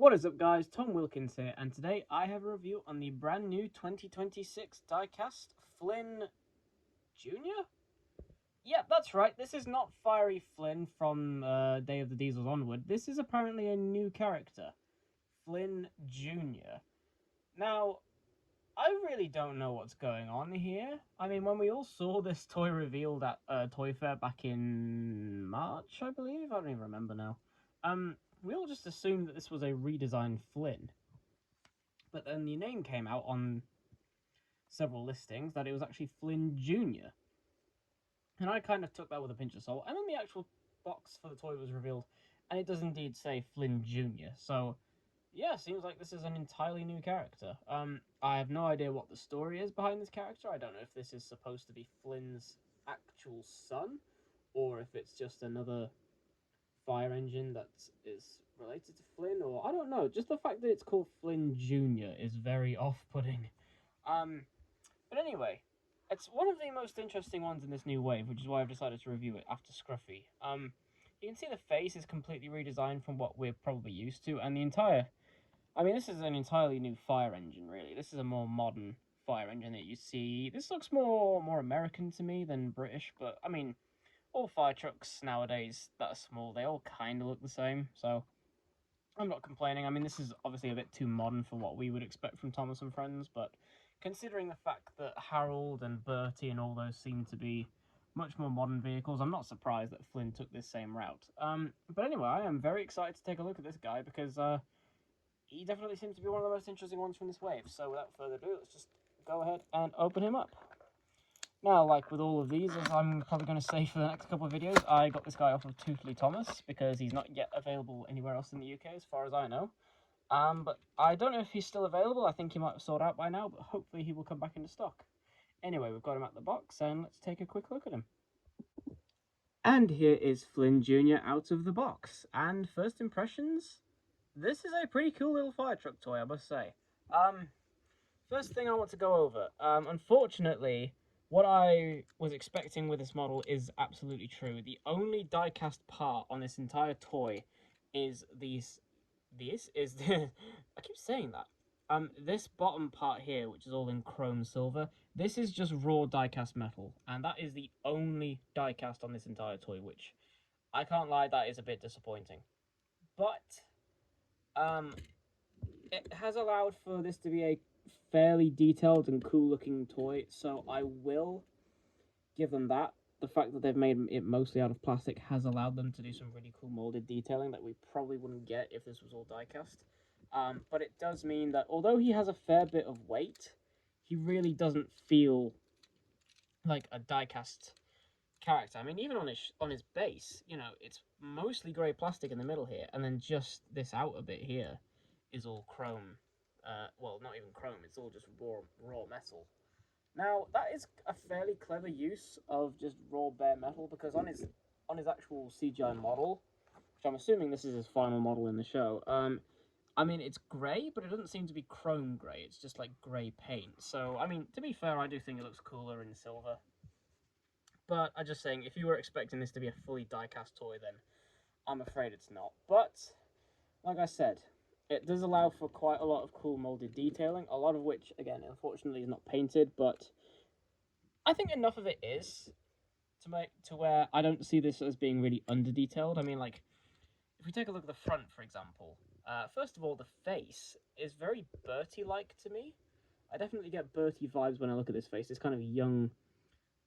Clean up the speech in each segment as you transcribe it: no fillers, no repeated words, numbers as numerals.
What is up, guys? Tom Wilkins here, and today I have a review on the brand new 2026 Diecast Flynn Jr. Yeah, that's right. This is not Fiery Flynn from Day of the Diesels onward. This is apparently a new character, Flynn Jr. Now, I really don't know what's going on here. I mean, when we all saw this toy revealed at Toy Fair back in March, I believe. I don't even remember now. We all just assumed that this was a redesigned Flynn. But then the name came out on several listings that it was actually Flynn Jr. And I kind of took that with a pinch of salt. And then the actual box for the toy was revealed, and it does indeed say Flynn Jr. So, yeah, seems like this is an entirely new character. I have no idea what the story is behind this character. I don't know if this is supposed to be Flynn's actual son, or if it's just another fire engine that is related to Flynn, or I don't know. Just the fact that it's called Flynn Jr. is very off-putting. But anyway, it's one of the most interesting ones in this new wave, which is why I've decided to review it after Scruffy. You can see the face is completely redesigned from what we're probably used to, and the entire... I mean, this is an entirely new fire engine, really. This is a more modern fire engine that you see. This looks more American to me than British, but, I mean, all fire trucks nowadays that are small, they all kind of look the same, so I'm not complaining. I mean, this is obviously a bit too modern for what we would expect from Thomas and Friends, but considering the fact that Harold and Bertie and all those seem to be much more modern vehicles, I'm not surprised that Flynn took this same route. But anyway, I am very excited to take a look at this guy because he definitely seems to be one of the most interesting ones from this wave. So without further ado, let's just go ahead and open him up. Now, like with all of these, as I'm probably going to say for the next couple of videos, I got this guy off of Toothly Thomas because he's not yet available anywhere else in the UK as far as I know. But I don't know if he's still available. I think he might have sold out by now, but hopefully he will come back into stock. Anyway, we've got him at the box, and let's take a quick look at him. And here is Flynn Jr. out of the box. And first impressions, this is a pretty cool little fire truck toy, I must say. First thing I want to go over. Unfortunately, what I was expecting with this model is absolutely true. The only die-cast part on this entire toy is this is the... I keep saying that. This bottom part here, which is all in chrome silver, this is just raw die-cast metal, and that is the only die-cast on this entire toy, which, I can't lie, that is a bit disappointing. But, it has allowed for this to be a fairly detailed and cool-looking toy, so I will give them that. The fact that they've made it mostly out of plastic has allowed them to do some really cool molded detailing that we probably wouldn't get if this was all die-cast. But it does mean that although he has a fair bit of weight, he really doesn't feel like a die-cast character. I mean, even on his base, you know, it's mostly grey plastic in the middle here, and then just this outer bit here is all chrome. Well, not even chrome, it's all just raw metal. Now, that is a fairly clever use of just raw bare metal, because on his actual CGI model, which I'm assuming this is his final model in the show, I mean, it's grey, but it doesn't seem to be chrome grey, it's just like grey paint. So, I mean, to be fair, I do think it looks cooler in silver. But I'm just saying, if you were expecting this to be a fully die-cast toy, then I'm afraid it's not. But, like I said, it does allow for quite a lot of cool molded detailing, a lot of which, again, unfortunately is not painted, but I think enough of it is to where I don't see this as being really under-detailed. I mean, like, if we take a look at the front, for example, first of all, the face is very Bertie-like to me. I definitely get Bertie vibes when I look at this face. This kind of young,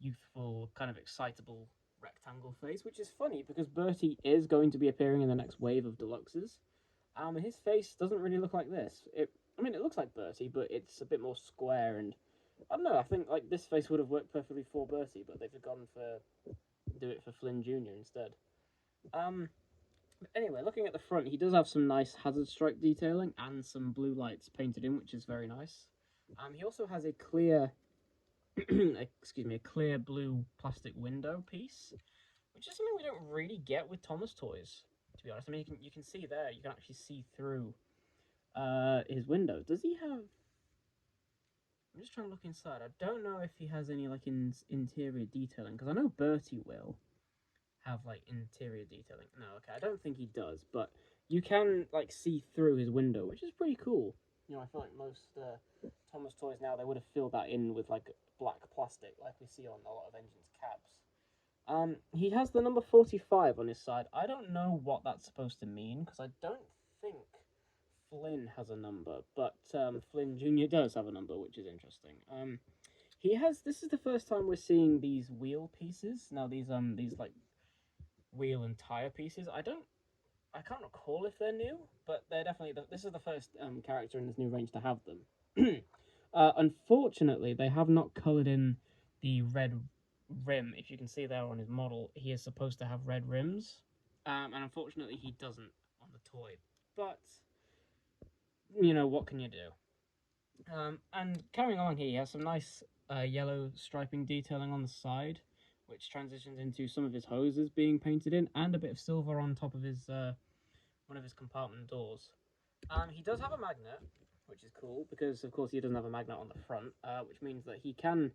youthful, kind of excitable rectangle face, which is funny because Bertie is going to be appearing in the next wave of deluxes. His face doesn't really look like this. I mean, it looks like Bertie, but it's a bit more square, and I don't know, I think like this face would have worked perfectly for Bertie, but they've gone for do it for Flynn Jr. instead. Anyway, looking at the front, he does have some nice hazard strike detailing and some blue lights painted in, which is very nice. He also has a clear, excuse me, a clear blue plastic window piece, which is something we don't really get with Thomas toys, to be honest. I mean, you can see there, you can actually see through his window. Does he have... I'm just trying to look inside. I don't know if he has any, like, interior detailing, because I know Bertie will have, like, interior detailing. No, okay, I don't think he does, but you can like see through his window, which is pretty cool. You know, I feel like most Thomas toys now, they would have filled that in with like black plastic, like we see on a lot of engines' cabs. He has the number 45 on his side. I don't know what that's supposed to mean because I don't think Flynn has a number, but Flynn Jr. does have a number, which is interesting. He has. This is the first time we're seeing these wheel pieces. Now these like wheel and tire pieces. I can't recall if they're new, but they're definitely. This is the first character in this new range to have them. Unfortunately, they have not coloured in the red rim. If you can see there on his model, he is supposed to have red rims, and unfortunately, he doesn't on the toy. But you know what can you do? And carrying on here, he has some nice yellow striping detailing on the side, which transitions into some of his hoses being painted in, and a bit of silver on top of his one of his compartment doors. He does have a magnet, which is cool, because of course he doesn't have a magnet on the front, which means that he can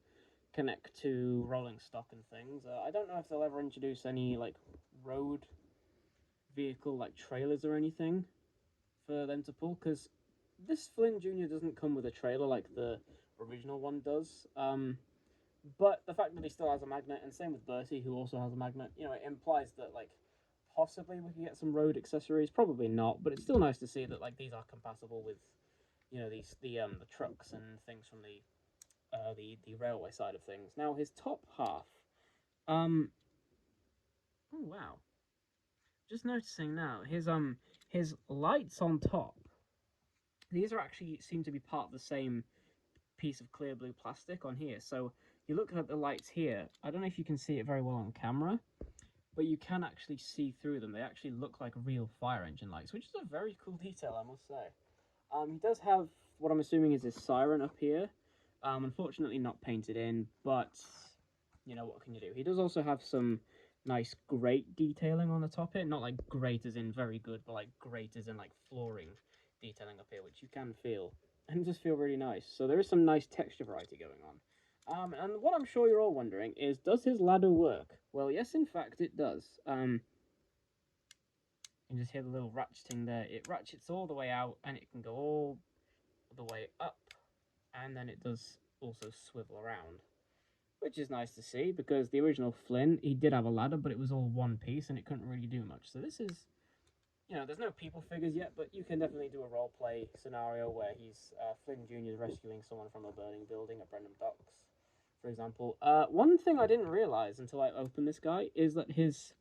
connect to rolling stock and things. I don't know if they'll ever introduce any like road vehicle like trailers or anything for them to pull, because this Flynn Jr. doesn't come with a trailer like the original one does. But the fact that he still has a magnet, and same with Bertie, who also has a magnet, you know, it implies that like possibly we could get some road accessories. Probably not, but it's still nice to see that like these are compatible with, you know, the trucks and things from the railway side of things. Now his top half, oh wow, just noticing now his lights on top. These are actually seem to be part of the same piece of clear blue plastic on here. So you look at the lights here. I don't know if you can see it very well on camera, but you can actually see through them. They actually look like real fire engine lights, which is a very cool detail, I must say. He does have what I'm assuming is his siren up here. Unfortunately not painted in, but you know, what can you do? He does also have some nice grate detailing on the top here. Not like great as in very good, but like grate as in like flooring detailing up here, which you can feel. And just feel really nice. So there is some nice texture variety going on. And what I'm sure you're all wondering is, does his ladder work? Well, yes, in fact, it does. You can just hear the little ratcheting there. It ratchets all the way out, and it can go all the way up, and then it does also swivel around, which is nice to see, because the original Flynn, he did have a ladder, but it was all one piece, and it couldn't really do much. So this is, you know, there's no people figures yet, but you can definitely do a role play scenario where he's Flynn Jr. is rescuing someone from a burning building at Brenham Docks, for example. One thing I didn't realize until I opened this guy is that his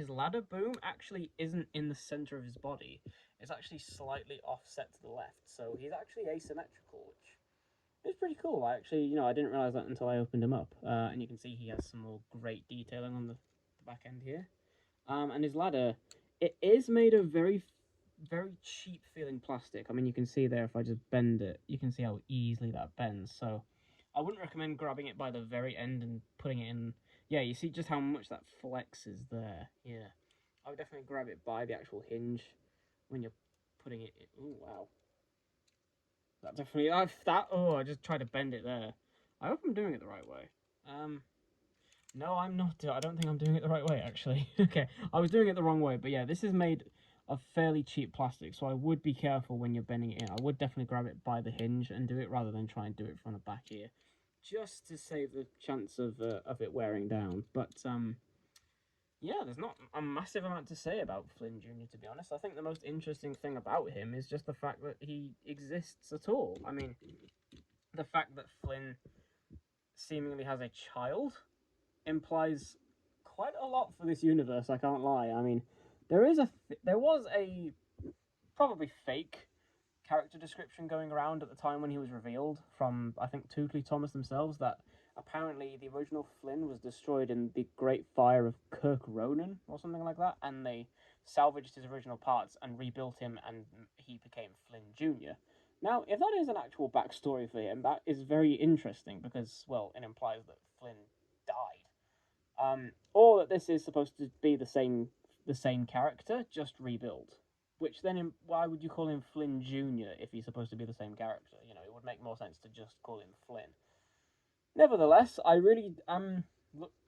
ladder boom actually isn't in the center of his body. It's actually slightly offset to the left, so he's actually asymmetrical, which is pretty cool. I actually, you know, I didn't realize that until I opened him up. And you can see he has some more great detailing on the back end here. And his ladder, it is made of very, very cheap feeling plastic. I mean, you can see there, if I just bend it, you can see how easily that bends. So I wouldn't recommend grabbing it by the very end and putting it in. Yeah, you see just how much that flexes there. Yeah, I would definitely grab it by the actual hinge when you're putting it in. Oh, wow. That definitely, oh, I just tried to bend it there. I hope I'm doing it the right way. No, I'm not. I don't think I'm doing it the right way, actually. Okay, I was doing it the wrong way, but yeah, this is made of fairly cheap plastic, so I would be careful when you're bending it in. I would definitely grab it by the hinge and do it rather than try and do it from the back here, just to save the chance of it wearing down. But yeah, there's not a massive amount to say about Flynn Jr., to be honest. I think the most interesting thing about him is just the fact that he exists at all. I mean, the fact that Flynn seemingly has a child implies quite a lot for this universe, I can't lie. I mean, there was a probably fake character description going around at the time when he was revealed from, I think, Tootley Thomas themselves, that apparently the original Flynn was destroyed in the Great Fire of Kirk Ronan or something like that, and they salvaged his original parts and rebuilt him, and he became Flynn Jr. Now, if that is an actual backstory for him, that is very interesting, because, well, it implies that Flynn died. Or that this is supposed to be the same character, just rebuilt. Which then, why would you call him Flynn Jr. if he's supposed to be the same character? You know, it would make more sense to just call him Flynn. Nevertheless, I really am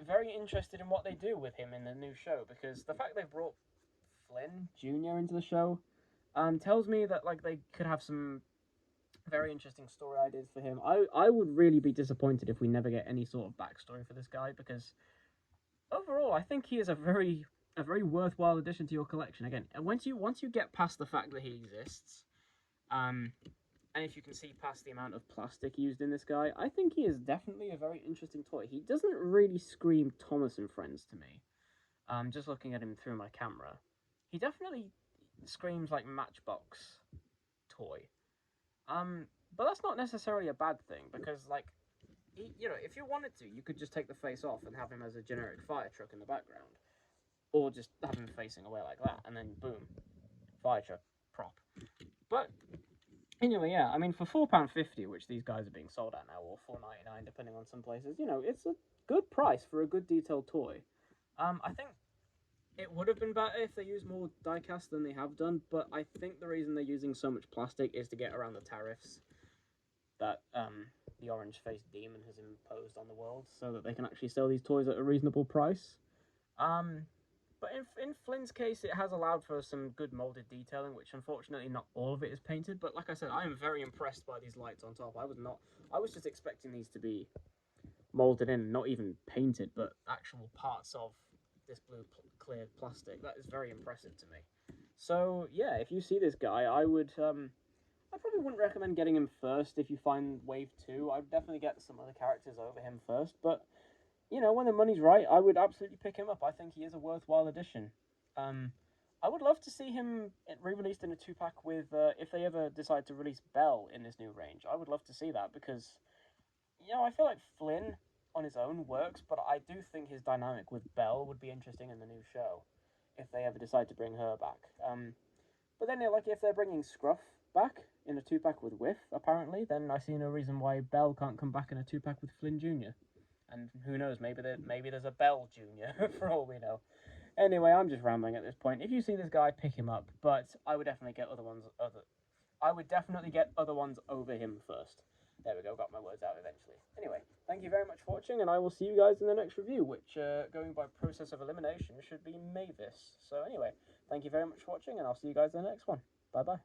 very interested in what they do with him in the new show, because the fact they brought Flynn Jr. into the show, tells me that like they could have some very interesting story ideas for him. I would really be disappointed if we never get any sort of backstory for this guy, because overall I think he is a very worthwhile addition to your collection. Again, once you get past the fact that he exists, and if you can see past the amount of plastic used in this guy, I think he is definitely a very interesting toy. He doesn't really scream Thomas and Friends to me. Just looking at him through my camera, he definitely screams like Matchbox toy. But that's not necessarily a bad thing, because like, if you wanted to, you could just take the face off and have him as a generic fire truck in the background, or just have him facing away like that, and then boom, fire truck prop. But anyway, yeah, I mean, for £4.50, which these guys are being sold at now, or £4.99 depending on some places, it's a good price for a good detailed toy. I think it would have been better if they used more diecast than they have done, but I think the reason they're using so much plastic is to get around the tariffs that the orange-faced demon has imposed on the world, so that they can actually sell these toys at a reasonable price. But in Flynn's case, it has allowed for some good molded detailing, which unfortunately not all of it is painted. But like I said, I am very impressed by these lights on top. I was just expecting these to be molded in, not even painted, but actual parts of this blue clear plastic. That is very impressive to me. So yeah, if you see this guy, I probably wouldn't recommend getting him first if you find Wave 2. I'd definitely get some other characters over him first, but when the money's right, I would absolutely pick him up. I think he is a worthwhile addition. I would love to see him re-released in a 2-pack with, if they ever decide to release Belle in this new range. I would love to see that, because, I feel like Flynn on his own works, but I do think his dynamic with Belle would be interesting in the new show, if they ever decide to bring her back. But then, like, if they're bringing Scruff back in a 2-pack with Whiff, apparently, then I see no reason why Belle can't come back in a 2-pack with Flynn Jr. And who knows, maybe there's a Belle Jr. for all we know. Anyway, I'm just rambling at this point. If you see this guy, pick him up, but I would definitely get other ones over him first. There we go, got my words out eventually. Anyway, thank you very much for watching, and I will see you guys in the next review, which, going by process of elimination, should be Mavis. So anyway, thank you very much for watching, and I'll see you guys in the next one. Bye-bye.